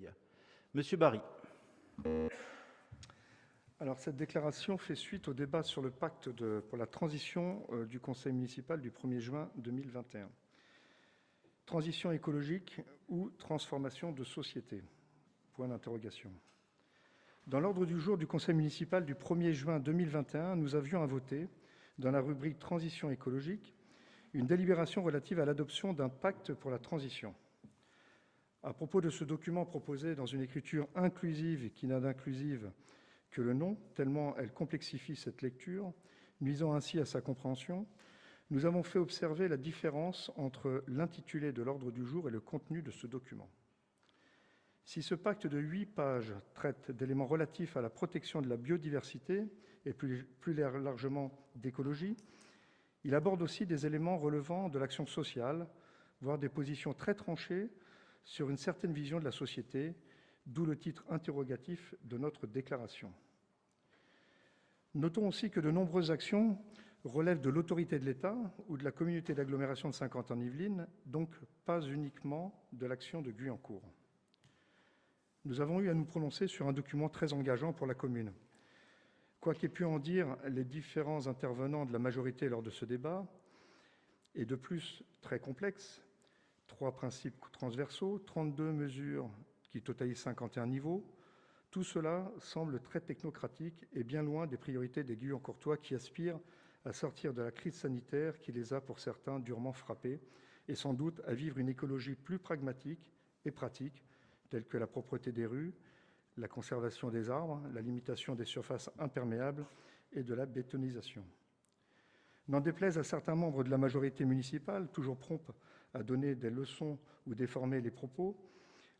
collègues. Monsieur Barry. Alors, cette déclaration fait suite au débat sur le pacte pour la transition du Conseil municipal du 1er juin 2021. Transition écologique ou transformation de société ? Point d'interrogation. Dans l'ordre du jour du Conseil municipal du 1er juin 2021, nous avions à voter, dans la rubrique Transition écologique, une délibération relative à l'adoption d'un pacte pour la transition. À propos de ce document proposé dans une écriture inclusive et qui n'a d'inclusive que le nom, tellement elle complexifie cette lecture, nuisant ainsi à sa compréhension, nous avons fait observer la différence entre l'intitulé de l'ordre du jour et le contenu de ce document. Si ce pacte de 8 pages traite d'éléments relatifs à la protection de la biodiversité et plus largement d'écologie, il aborde aussi des éléments relevant de l'action sociale, voire des positions très tranchées sur une certaine vision de la société, d'où le titre interrogatif de notre déclaration. Notons aussi que de nombreuses actions relèvent de l'autorité de l'État ou de la communauté d'agglomération de Saint-Quentin-en-Yvelines, donc pas uniquement de l'action de Guyancourt. Nous avons eu à nous prononcer sur un document très engageant pour la commune. Quoi qu'aient pu en dire les différents intervenants de la majorité lors de ce débat, et de plus très complexe, 3 principes transversaux, 32 mesures qui totalisent 51 niveaux, tout cela semble très technocratique et bien loin des priorités des Guyancourtois qui aspirent à sortir de la crise sanitaire qui les a pour certains durement frappés et sans doute à vivre une écologie plus pragmatique et pratique, telle que la propreté des rues, la conservation des arbres, la limitation des surfaces imperméables et de la bétonisation. N'en déplaise à certains membres de la majorité municipale, toujours prompts à donner des leçons ou déformer les propos,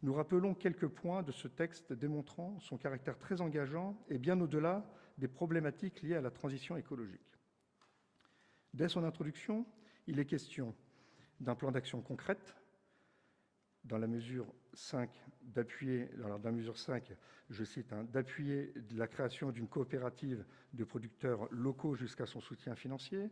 nous rappelons quelques points de ce texte démontrant son caractère très engageant et bien au-delà des problématiques liées à la transition écologique. Dès son introduction, il est question d'un plan d'action concrète, dans la mesure 5, d'appuyer, dans la mesure 5, je cite, d'appuyer la création d'une coopérative de producteurs locaux jusqu'à son soutien financier,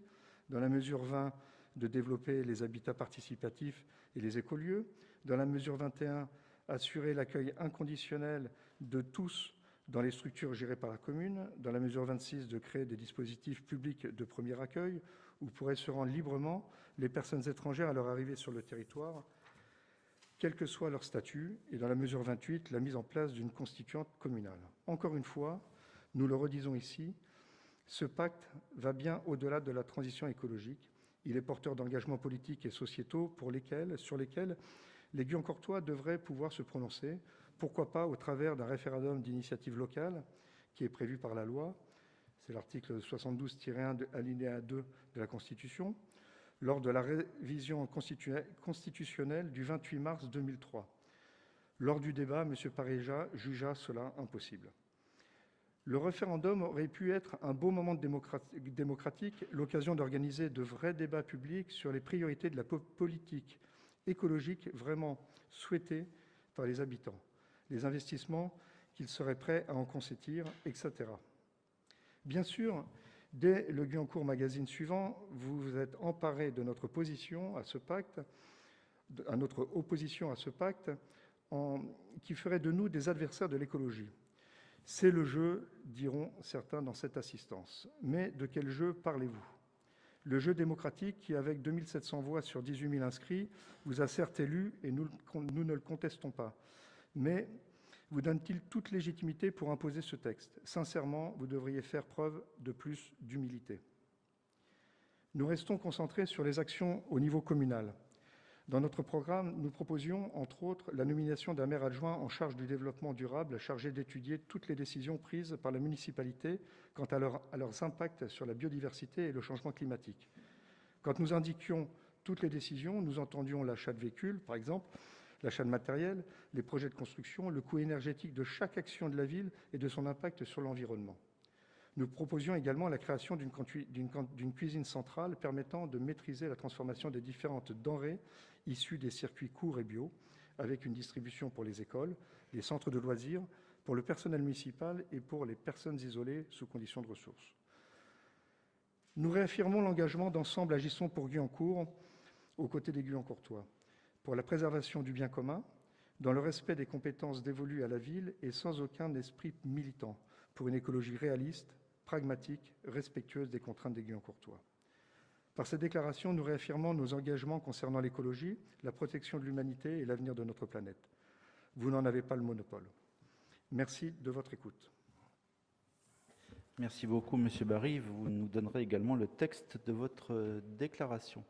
dans la mesure 20, de développer les habitats participatifs et les écolieux, dans la mesure 21, assurer l'accueil inconditionnel de tous dans les structures gérées par la commune, dans la mesure 26, de créer des dispositifs publics de premier accueil où pourraient se rendre librement les personnes étrangères à leur arrivée sur le territoire, quel que soit leur statut, et dans la mesure 28, la mise en place d'une constituante communale. Encore une fois, nous le redisons ici, ce pacte va bien au-delà de la transition écologique. Il est porteur d'engagements politiques et sociétaux sur lesquels les Guyancourtois devraient pouvoir se prononcer, pourquoi pas au travers d'un référendum d'initiative locale qui est prévu par la loi, c'est l'article 72-1 alinéa 2 de la Constitution, lors de la révision constitutionnelle du 28 mars 2003. Lors du débat, M. Pareja jugea cela impossible. Le référendum aurait pu être un beau moment démocratique, l'occasion d'organiser de vrais débats publics sur les priorités de la politique écologique vraiment souhaitée par les habitants, les investissements qu'ils seraient prêts à en consentir, etc. Bien sûr, dès le Guyancourt Magazine suivant, vous vous êtes emparé de notre opposition à ce pacte, qui ferait de nous des adversaires de l'écologie. C'est le jeu, diront certains dans cette assistance. Mais de quel jeu parlez-vous ? Le jeu démocratique qui, avec 2700 voix sur 18 000 inscrits, vous a certes élu, et nous ne le contestons pas. Mais vous donne-t-il toute légitimité pour imposer ce texte ? Sincèrement, vous devriez faire preuve de plus d'humilité. Nous restons concentrés sur les actions au niveau communal. Dans notre programme, nous proposions, entre autres, la nomination d'un maire adjoint en charge du développement durable, chargé d'étudier toutes les décisions prises par la municipalité quant à leurs impacts sur la biodiversité et le changement climatique. Quand nous indiquions toutes les décisions, nous entendions l'achat de véhicules, par exemple, l'achat de matériel, les projets de construction, le coût énergétique de chaque action de la ville et de son impact sur l'environnement. Nous proposions également la création d'une cuisine centrale permettant de maîtriser la transformation des différentes denrées issues des circuits courts et bio, avec une distribution pour les écoles, les centres de loisirs, pour le personnel municipal et pour les personnes isolées sous conditions de ressources. Nous réaffirmons l'engagement d'Ensemble Agissons pour Guyancourt, aux côtés des Guyancourtois, pour la préservation du bien commun, dans le respect des compétences dévolues à la ville et sans aucun esprit militant, pour une écologie réaliste, pragmatique, respectueuse des contraintes des Guyancourtois. Par cette déclaration, nous réaffirmons nos engagements concernant l'écologie, la protection de l'humanité et l'avenir de notre planète. Vous n'en avez pas le monopole. Merci de votre écoute. Merci beaucoup, Monsieur Barry. Vous nous donnerez également le texte de votre déclaration.